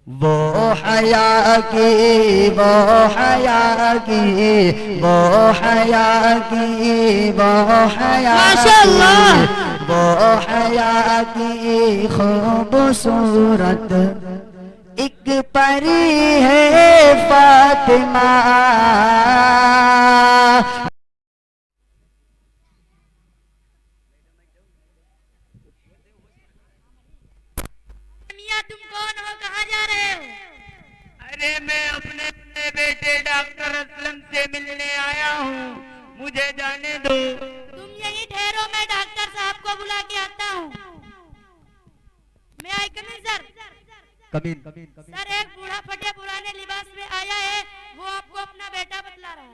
वो हया की, वो हया की, वो हया की, वो हया माशाअल्लाह। की, वो हया की खूबसूरत एक परी है फातिमा। मियाँ तुम कौन हो, कहाँ जा रहे हो? अरे मैं अपने बेटे डॉक्टर असलम से मिलने आया हूँ, मुझे जाने दो। तुम यहीं ठहरो, मैं डॉक्टर साहब को बुला के आता हूँ। मैं आई कमीन सर। कमीन सर एक बूढ़ा फटे पुराने लिबास में आया है, वो आपको अपना बेटा बतला रहा है।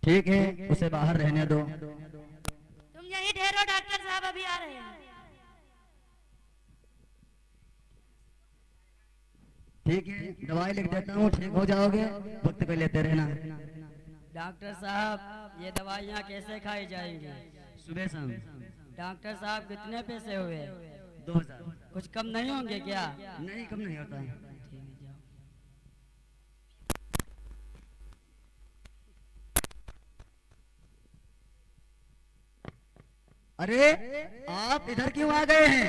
ठीक है, उसे बाहर रहने दो। तुम यहीं ठहरो, डॉक्टर साहब अभी आ रहे हैं। ठीक है, दवाई लिख देता हूँ, ठीक हो जाओगे, वक्त पे लेते रहना। डॉक्टर साहब ये दवाइयाँ कैसे खाई जाएंगी? सुबह शाम डॉक्टर साहब कितने पैसे हुए? 2000। कुछ कम नहीं होंगे क्या? नहीं, कम नहीं होता है। अरे आप इधर क्यों आ गए हैं?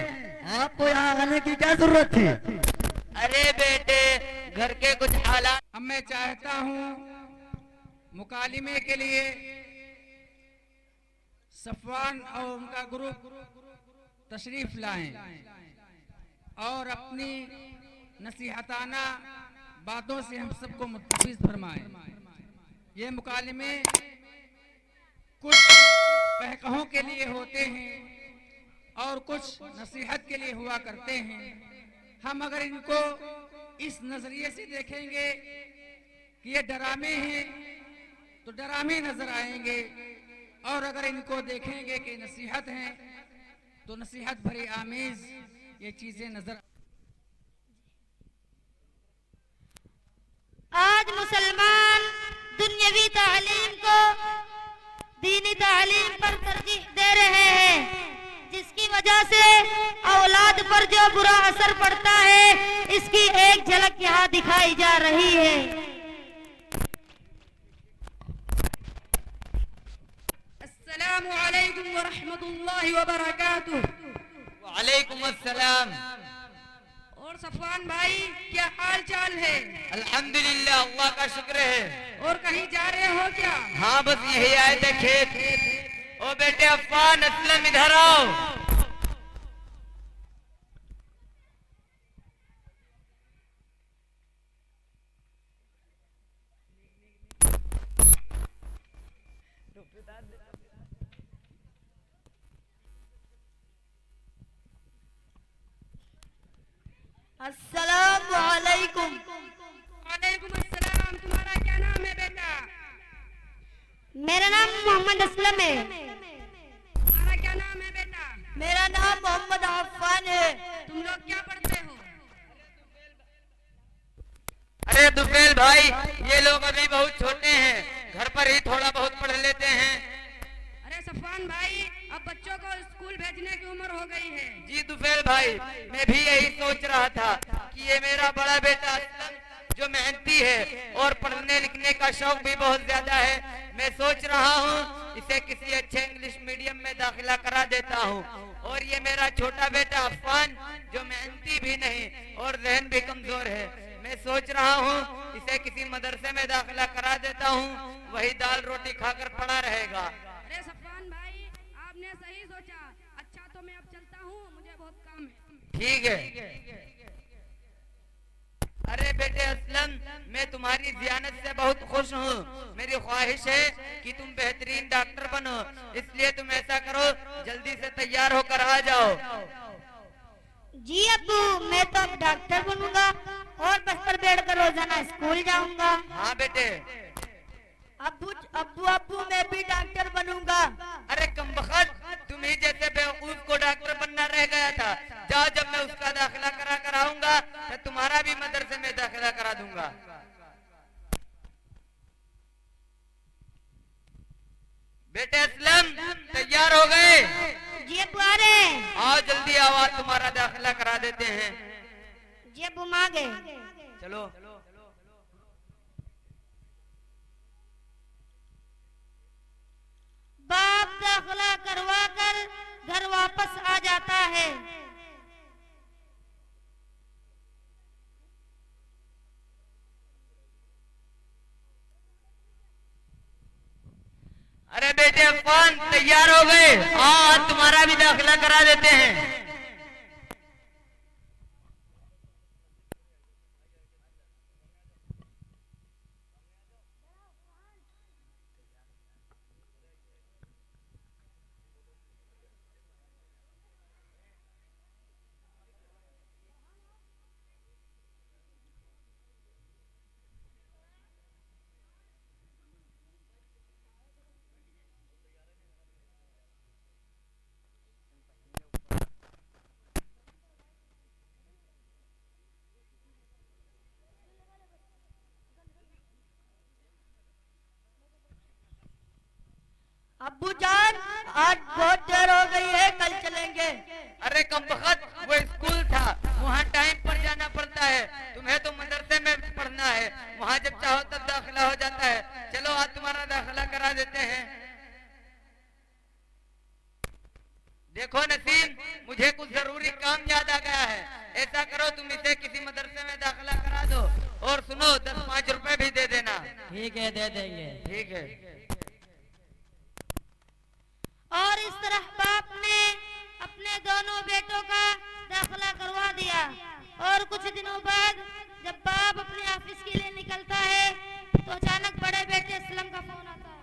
आपको यहाँ आने की क्या जरूरत थी? अरे बेटे, घर के कुछ हालात। अब मैं चाहता हूँ मुकालिमे के लिए सफवान और उनका ग्रुप तशरीफ लाएं और अपनी नसीहताना बातों से हम सबको मुतफिज फरमाएं। ये मुकालिमे कुछ बहकाहों के लिए होते हैं और कुछ नसीहत के लिए हुआ करते हैं। हम अगर इनको इस नजरिए से देखेंगे कि ये डरामे हैं तो डरामे नजर आएंगे, और अगर इनको देखेंगे कि नसीहत हैं तो नसीहत भरी आमीज ये चीजें नजर। आज मुसलमान दुनियावी तालीम को दीनी तालीम पर तरजीह दे रहे हैं, जिसकी वजह से औलाद पर जो बुरा असर पड़ता है इसकी एक झलक यहाँ दिखाई जा रही है। अस्सलामु अलैकुम व रहमतुल्लाहि व बरकातुहू। वालेकुम अस्सलाम। और सफवान भाई क्या हाल चाल है? अल्हम्दुलिल्लाह, अल्लाह का शुक्र है। और कहीं जा रहे हो क्या? हाँ, बस यही आए थे खेत। ओ बेटे अफ़ान, असलम इधर आओ। अस्सलामु अलैकुम। वालेकुम अस्सलाम। तुम्हारा क्या नाम है बेटा? मेरा नाम मोहम्मद असलम है। तुम्हारा क्या नाम है बेटा? मेरा नाम मोहम्मद अफ़ान है। तुम लोग क्या पढ़ते हो? अरे दुफेल भाई, ये लोग अभी बहुत छोटे हैं, घर पर ही थोड़ा बहुत पढ़ लेते हैं। अरे सफवान भाई, अब बच्चों को स्कूल भेजने की उम्र हो गई है। जी दुफेल भाई, मैं भी यही सोच रहा था कि ये मेरा बड़ा बेटा असलम जो मेहनती है और पढ़ने लिखने का शौक भी बहुत ज्यादा है, मैं सोच रहा हूँ इसे किसी अच्छे इंग्लिश मीडियम में दाखिला करा देता हूँ। और ये मेरा छोटा बेटा अफ़ान जो मेहनती भी नहीं और जहन भी कमजोर है, मैं सोच रहा हूँ इसे किसी मदरसे में दाखिला करा देता हूँ, वही दाल रोटी खाकर पड़ा रहेगा। अरे सफवान भाई, आपने सही सोचा। अच्छा तो मैं अब चलता हूँ, मुझे बहुत काम है। ठीक है। अरे बेटे असलम, मैं तुम्हारी जियानत से बहुत खुश हूँ। मेरी ख्वाहिश है कि तुम बेहतरीन डॉक्टर बनो, इसलिए तुम ऐसा करो, जल्दी से तैयार होकर आ जाओ। जी अब्बू, मैं तो अब डॉक्टर बनूंगा और बस पर बैठकर रोजाना स्कूल जाऊंगा। हाँ बेटे। अब्बू अब्बू अब्बू मैं भी डॉक्टर बनूंगा। अरे कमबख्त, तुम ही जैसे बेवकूफ को डॉक्टर बनना रह गया था। जाओ, जब मैं उसका दाखिला करा कर आऊंगा तो तुम्हारा भी मदरसे में दाखिला करा दूंगा। बेटे असलम, तैयार हो गए? जी अब्बू आ रहे हैं। आओ जल्दी आओ, आज तुम्हारा दाखिला करा देते हैं। ये बुमा गए। चलो बाप दाखिला करवा कर घर वापस आ जाता है। अरे बेटे अफान तैयार हो गए? हाँ तुम्हारा भी दाखिला करा देते हैं। अब्बू जान आज बहुत देर हो गई है, कल चलेंगे। अरे कमबख्त, वो स्कूल था, वहाँ टाइम पर जाना पड़ता है। तुम्हें तो मदरसे में पढ़ना है, वहाँ जब चाहो तब दाखिला हो जाता है। चलो आज तुम्हारा दाखिला करा देते हैं। देखो नसीम, मुझे कुछ जरूरी काम याद आ गया है। ऐसा करो तुम इसे किसी मदरसे में दाखिला करा दो, और सुनो 10-5 रुपए भी दे देना। ठीक है, दे देंगे। ठीक है। और इस तरह बाप ने अपने दोनों बेटों का दाखिला करवा दिया। और कुछ दिनों बाद जब बाप अपने ऑफिस के लिए निकलता है तो अचानक बड़े बेटे असलम का फोन आता है।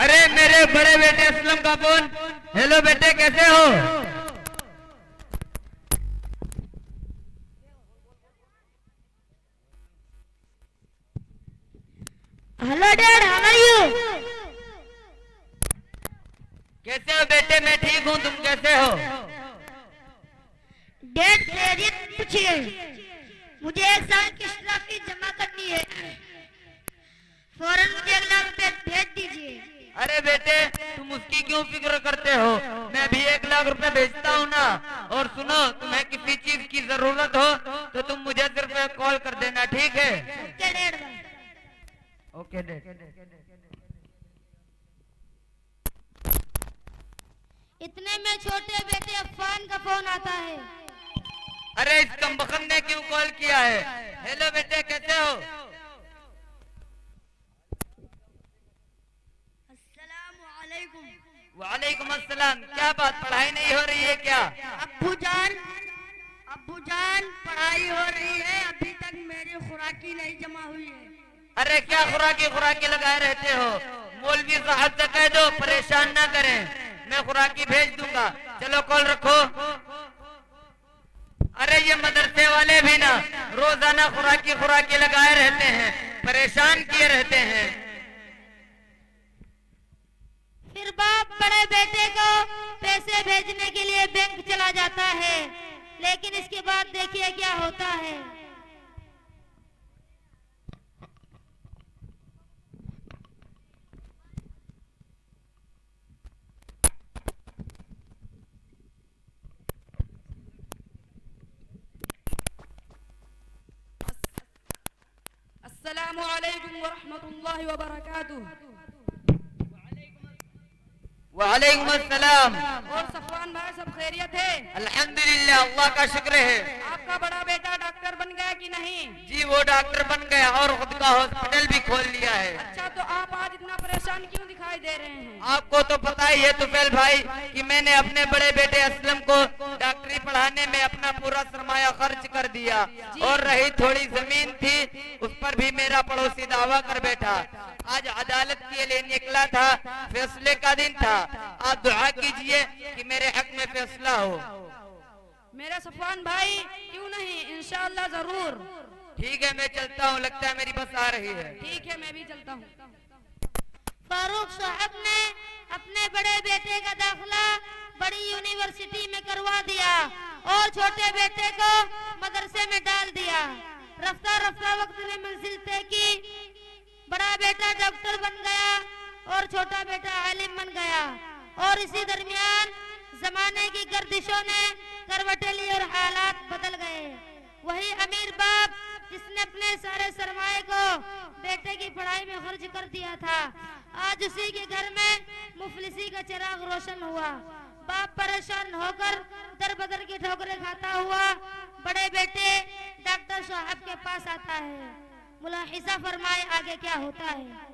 अरे मेरे बड़े बेटे असलम का फोन। हेलो बेटे, कैसे हो? Hello dad, how are you? कैसे हो बेटे? मैं ठीक हूँ, तुम कैसे हो? डैड खैरियत पूछिए, मुझे एक साल की इस्लाह फीस जमा करनी है, फौरन मुझे 1 लाख रुपए भेज दीजिए। अरे बेटे तुम उसकी क्यों फिक्र करते हो? मैं भी 1 लाख रुपए भेजता हूँ ना। और सुनो, तुम्हें किसी चीज की जरूरत हो तो तुम मुझे सिर्फ एक कॉल कर देना, ठीक है? Okay dad. Okay dad. इतने में छोटे बेटे अफान का फोन आता है। अरे इस कमबख्त ने क्यों कॉल किया है? हेलो बेटे, कैसे हो? वालेकुम अस्सलाम। क्या बात, पढ़ाई नहीं हो रही है क्या? अब्बू जान पढ़ाई हो रही है, अभी तक मेरी खुराकी नहीं जमा हुई है। अरे क्या खुराकी लगाए रहते हो? मौलवी साहब से कह दो परेशान ना करें, मैं खुराकी भेज दूंगा। चलो कॉल रखो। अरे ये मदरसे वाले भी ना रोजाना खुराकी लगाए रहते हैं, परेशान किए रहते हैं। फिर बाप बड़े बेटे को पैसे भेजने के लिए बैंक चला जाता है, लेकिन इसके बाद देखिए क्या होता है। अस्सलामु अलैकुम वरहमतुल्लाहि वबरकातुह। वालेकुम अस्सलाम। और सफवान भाई सब खैरियत है? अल्हम्दुलिल्लाह, अल्लाह का शुक्र है। आपका बड़ा बेटा डॉक्टर बन गया कि नहीं? जी वो डॉक्टर बन गया और खुद का हॉस्पिटल भी खोल लिया है। अच्छा, तो आप आज इतना परेशान क्यों दिखाई दे रहे हैं? आपको तो पता ही है तुफैल भाई कि मैंने अपने बड़े बेटे असलम को डॉक्टरी पढ़ाने में अपना पूरा सरमाया खर्च कर दिया, और रही थोड़ी जमीन थी उस पर भी मेरा पड़ोसी दावा कर बैठा। आज अदालत के लिए निकला था, फैसले का दिन था। आप दुआ कीजिए कि मेरे हक में फैसला हो। मेरे सफवान भाई, क्यों नहीं, इंशाअल्लाह जरूर। ठीक है, मैं चलता हूँ, लगता है मेरी बस आ रही है। ठीक है, मैं भी चलता हूँ। फारूक साहब ने अपने बड़े बेटे का दाखिला बड़ी यूनिवर्सिटी में करवा दिया और छोटे बेटे को मदरसे में डाल दिया। रफ्ता रफ्ता वक्त ने मंजिल तय की। बड़ा बेटा डॉक्टर बन गया और छोटा बेटा आलिम बन गया। और इसी दरमियान जमाने की गर्दिशों ने करवटें ली और हालात बदल गए। वही अमीर बाप जिसने अपने सारे सरमाए को बेटे की पढ़ाई में खर्च कर दिया था, आज उसी के घर में मुफलिसी का चिराग रोशन हुआ। बाप परेशान होकर दर बदर की ठोकरें खाता हुआ बड़े बेटे डॉक्टर साहब के पास आता है। मुलाहिजा फरमाए आगे क्या होता है।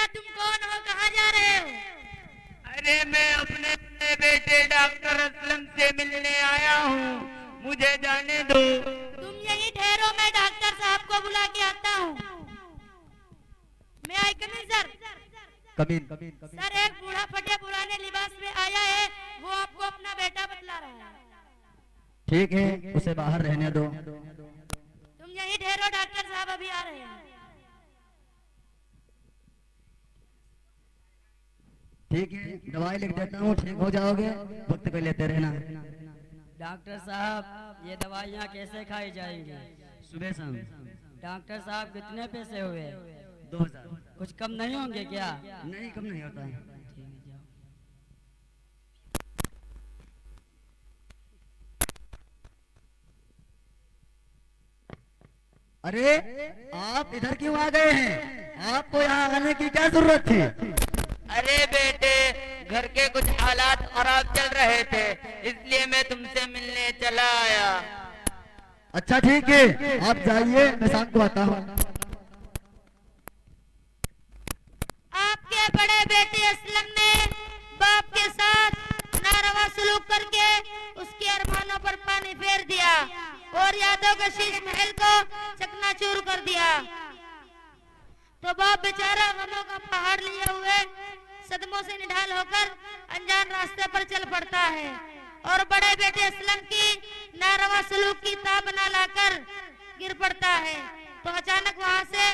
तुम कौन हो, कहाँ जा रहे हो? अरे मैं अपने बेटे डॉक्टर असलम से मिलने आया हूँ, मुझे जाने दो। तुम यही ठहरो, मैं डॉक्टर साहब को बुला के आता हूँ। मैं आई कमीन सर। कमीन सर, एक बूढ़ा फटे पुराने लिबास में आया है, वो आपको अपना बेटा बतला रहा है। ठीक है, उसे बाहर रहने दो। तुम यही ठहरो, डॉक्टर साहब अभी आ रहे हैं। ठीक है, दवाई लिख देता हूँ, ठीक हो जाओगे, वक्त पे लेते रहना। डॉक्टर साहब ये दवाइयाँ कैसे खाई जाएंगी? सुबह शाम। डॉक्टर साहब कितने पैसे हुए? 2000। कुछ कम नहीं होंगे क्या? नहीं, कम नहीं होता है। ठीक है, जाओ। अरे आप इधर क्यों आ गए हैं? आपको यहाँ आने की क्या जरूरत थी? अरे बेटे, घर के कुछ हालात खराब चल रहे थे, इसलिए मैं तुमसे मिलने चला आया। अच्छा ठीक है, आप जाइए, मैं शाम को आता हूँ। आपके बड़े बेटे असलम ने बाप के साथ नारवा सलूक करके उसके अरमानों पर पानी फेर दिया और यादों के शीश महल को चकनाचूर कर दिया। तो बाप बेचारा गमों का पहाड़ लिए हुए सदमों से निढाल होकर अनजान रास्ते पर चल पड़ता है और बड़े बेटे असलम की नारवा सलूक की ताब ना लाकर गिर पड़ता है। तो अचानक वहाँ से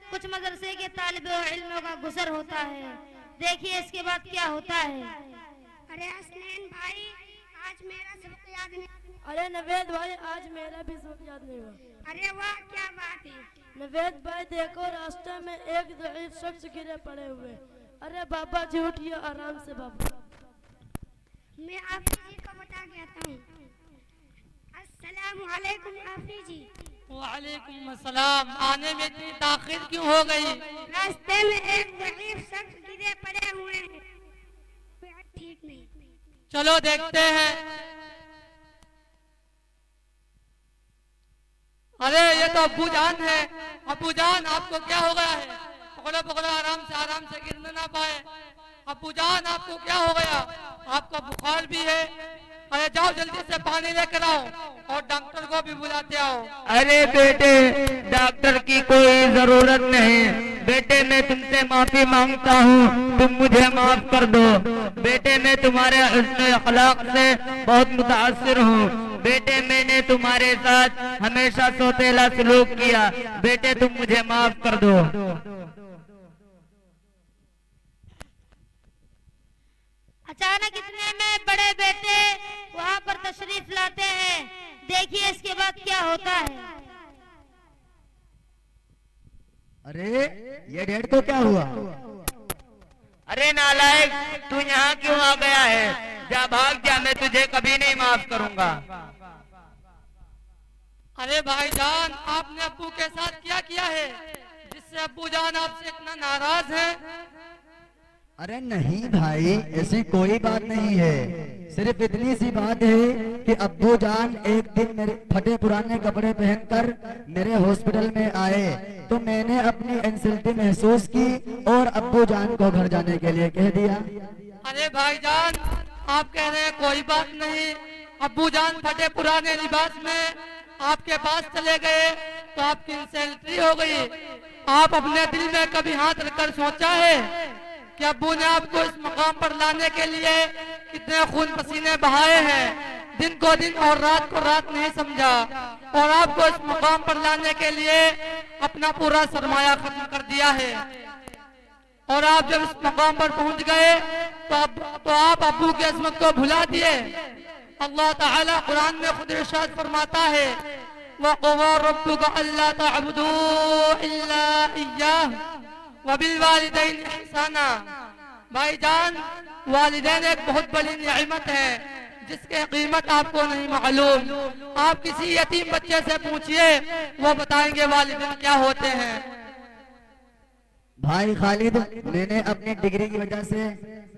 कुछ मदरसे के तालिबे इल्मों का गुजर होता है। देखिए इसके बाद क्या होता है। अरे हसनैन भाई, आज मेरा सबक याद नहीं। अरे नवेद भाई, आज मेरा भी सब याद नहीं हुआ। अरे वाह, क्या बात है। नवेद भाई देखो, रास्ते में एक दईफ शख्स गिरे पड़े हुए। अरे बाबा जी उठिए, आराम से बाबा। मैं आफी जी को बता के आता हूँ। अस्सलामु अलैकुम आफी जी। वालेकुम अस्सलाम। आने में इतनी ताखीर क्यों हो गई? रास्ते में एक दईफ शख्स गिरे पड़े हुए हैं, ठीक नहीं। चलो देखते हैं। अरे ये तो अब्बू जान है। अब्बू जान, आपको क्या हो गया है? पकड़ो पकड़ो, आराम से गिरने ना पाए। अब्बू जान, आपको क्या हो गया? आपका बुखार भी है। अरे जाओ जल्दी से पानी लेकर आओ और डॉक्टर को भी बुलाते आओ। अरे बेटे, डॉक्टर की कोई जरूरत नहीं। बेटे मैं तुमसे माफी मांगता हूँ, तुम मुझे माफ कर दो। बेटे मैं तुम्हारे हुस्न अखलाक से बहुत मुतासिर हूँ। बेटे मैंने तुम्हारे साथ हमेशा सौतेला सलूक किया। बेटे तुम मुझे माफ कर दो। अचानक इतने में बड़े बेटे वहाँ पर तशरीफ लाते हैं। देखिए इसके बाद क्या होता है। अरे ये डेढ़ को क्या हुआ? अरे नालायक, तू यहाँ क्यों आ गया है? जा भाग जा, मैं तुझे कभी नहीं माफ करूँगा। अरे भाईजान, आपने अब्बू के साथ क्या किया है जिससे अब्बू जान आपसे इतना नाराज है? अरे नहीं भाई, ऐसी कोई बात नहीं है। सिर्फ इतनी सी बात है कि अब्बू जान एक दिन मेरे फटे पुराने कपड़े पहनकर मेरे हॉस्पिटल में आए, तो मैंने अपनी इंसल्टी महसूस की और अब्बू जान को घर जाने के लिए कह दिया। अरे भाईजान, आप कह रहे हैं कोई बात नहीं, अब्बू जान फटे पुराने लिबास में आपके पास चले गए तो आपकी इंसल्टी हो गई। आप अपने दिल में कभी हाथ रखकर सोचा है कि अब्बू ने आपको इस मकाम पर लाने के लिए कितने खून पसीने बहाए हैं, दिन को दिन और रात को रात नहीं समझा, और आपको इस मुकाम पर लाने के लिए अपना पूरा सरमाया खत्म कर दिया है। और आप जब इस मुकाम पर पहुंच गए तो आप अब्बू की अजमत को भुला दिए। अल्लाह ताला कुरान में खुद इरशाद फरमाता है, वक़ज़ा रब्बुका अल्ला तअबुदू इल्ला इय्याह व बिल वालिदैन इहसाना। भाईजान, वालिदैन एक बहुत बड़ी निअमत है जिसकी कीमत आपको नहीं मालूम। आप किसी यतीम बच्चे से पूछिए, वो बताएंगे वालिदैन क्या होते हैं। भाई खालिद, मैंने अपनी डिग्री की वजह से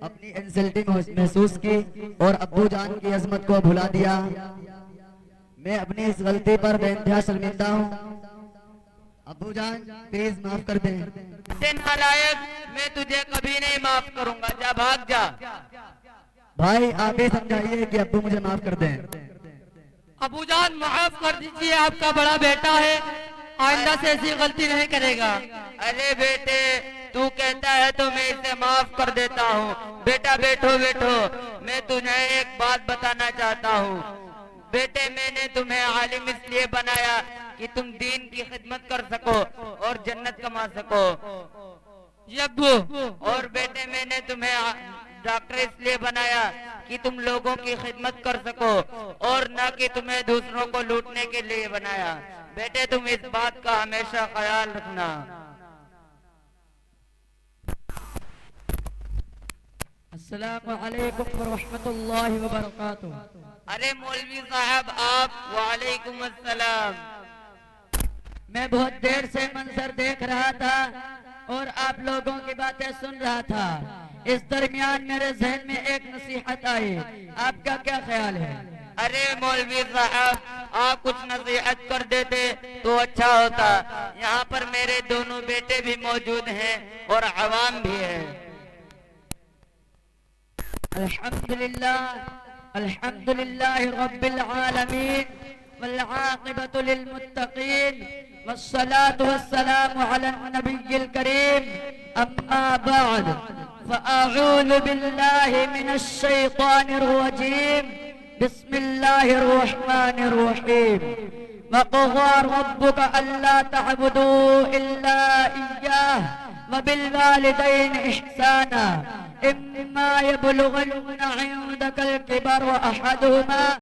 अपनी इंसल्टिंग महसूस की और अब्बू जान की अजमत को भुला दिया। मैं अपनी इस गलती पर बेइंतहा शर्मिंदा हूँ। अब्बू जान प्लीज माफ कर दें। नालायक, मैं तुझे कभी नहीं माफ करूंगा, जा भाग जा। भाई आप ही समझाइए कि अब्बू मुझे माफ कर दें। अबू जान माफ कर दीजिए, आपका बड़ा बेटा है, आइंदा से ऐसी गलती नहीं करेगा। अरे बेटे, तू कहता है तो मैं इसे माफ कर देता हूँ। बेटा बैठो बैठो, मैं तुझे एक बात बताना चाहता हूँ। बेटे, मैंने तुम्हें आलिम इसलिए बनाया कि तुम दीन की खिदमत कर सको और जन्नत कमा सको। जी अब्बू। और बेटे, मैंने तुम्हें डॉक्टर इसलिए बनाया कि तुम लोगों की खिदमत कर सको और न कि तुम्हें दूसरों को लूटने के लिए बनाया। बेटे, तुम इस बात का हमेशा ख्याल रखना। अस्सलामु अलैकुम व रहमतुल्लाहि व बरकातुहू। अरे मौलवी साहब आप, वालेकुम अस्सलाम। मैं बहुत देर से मंजर देख रहा था और आप लोगों की बातें सुन रहा था। इस दरमियान मेरे जहन में एक नसीहत आई, आपका क्या ख्याल है? अरे मौलवी साहब, आप कुछ नसीहत कर देते तो अच्छा होता। यहाँ पर मेरे दोनों बेटे भी मौजूद हैं और अवाम भी है। अल्हम्दुलिल्लाह रब्बिल आलमीन वल आक़िबतु लिल मुत्तक़ीन वस्सलातु वस्सलामु अला नबिय्यिल करीम, अम्मा बअद, फ़अऊज़ु बिल्लाहि मिनश शैतानिर रजीम, बिस्मिल्लाहिर रहमानिर रहीम। वक़ज़ा रब्बुका अल्ला तअबुदू इल्ला इय्याह व बिल वालिदैनि इहसाना। इम्मा यबलुगन्ना इंदकल किबर व अहदुहुमा